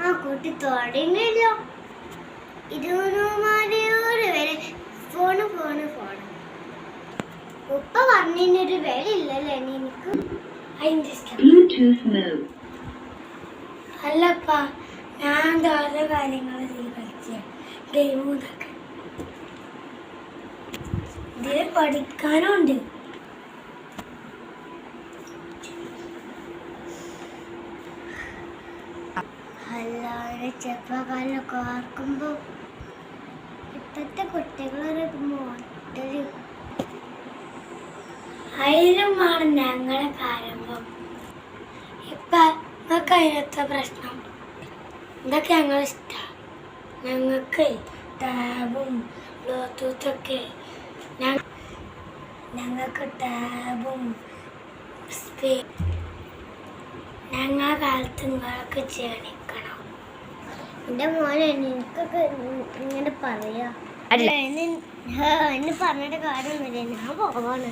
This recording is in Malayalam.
ആ കുട്ടി തുടങ്ങിയല്ലോ. 200 വരെ ഫോണ് ഫോണ് ഫോണ്. ഉപ്പ പറഞ്ഞൊരു വില ഇല്ലല്ലോ എനിക്ക്. അതിൻ്റെ ഇഷ്ടം അല്ലപ്പാ, ഞാൻ ഓരോ കാര്യങ്ങൾ കളിച്ച ഗെയിമും ഇതൊക്കെ ഇതിൽ പഠിക്കാനും ഉണ്ട്. അല്ലാതെ ചെറുപ്പക്കാരിലൊക്കെ ഓർക്കുമ്പോൾ ഇപ്പോഴത്തെ കുട്ടികളൊരു മോട്ടല് അതിലുമാണ് ഞങ്ങളെ കാലമ്പം. ഇപ്പം നിങ്ങൾക്ക് അതിനകത്തെ പ്രശ്നം ഇതൊക്കെ ഞങ്ങളിഷ്ടമാണ്. ഞങ്ങൾക്ക് ടാബും ബ്ലൂടൂത്തൊക്കെ ഞങ്ങൾക്ക് ടാബും ഞങ്ങളെ കാലത്ത് നിങ്ങൾക്ക് ക്ഷണിക്കണം. എൻ്റെ മോനെ എനിക്കൊക്കെ ഇങ്ങനെ പറയാം. എന്നെ പറഞ്ഞിട്ട് കാര്യമൊന്നുമില്ല, ഞാൻ പോവാണ്.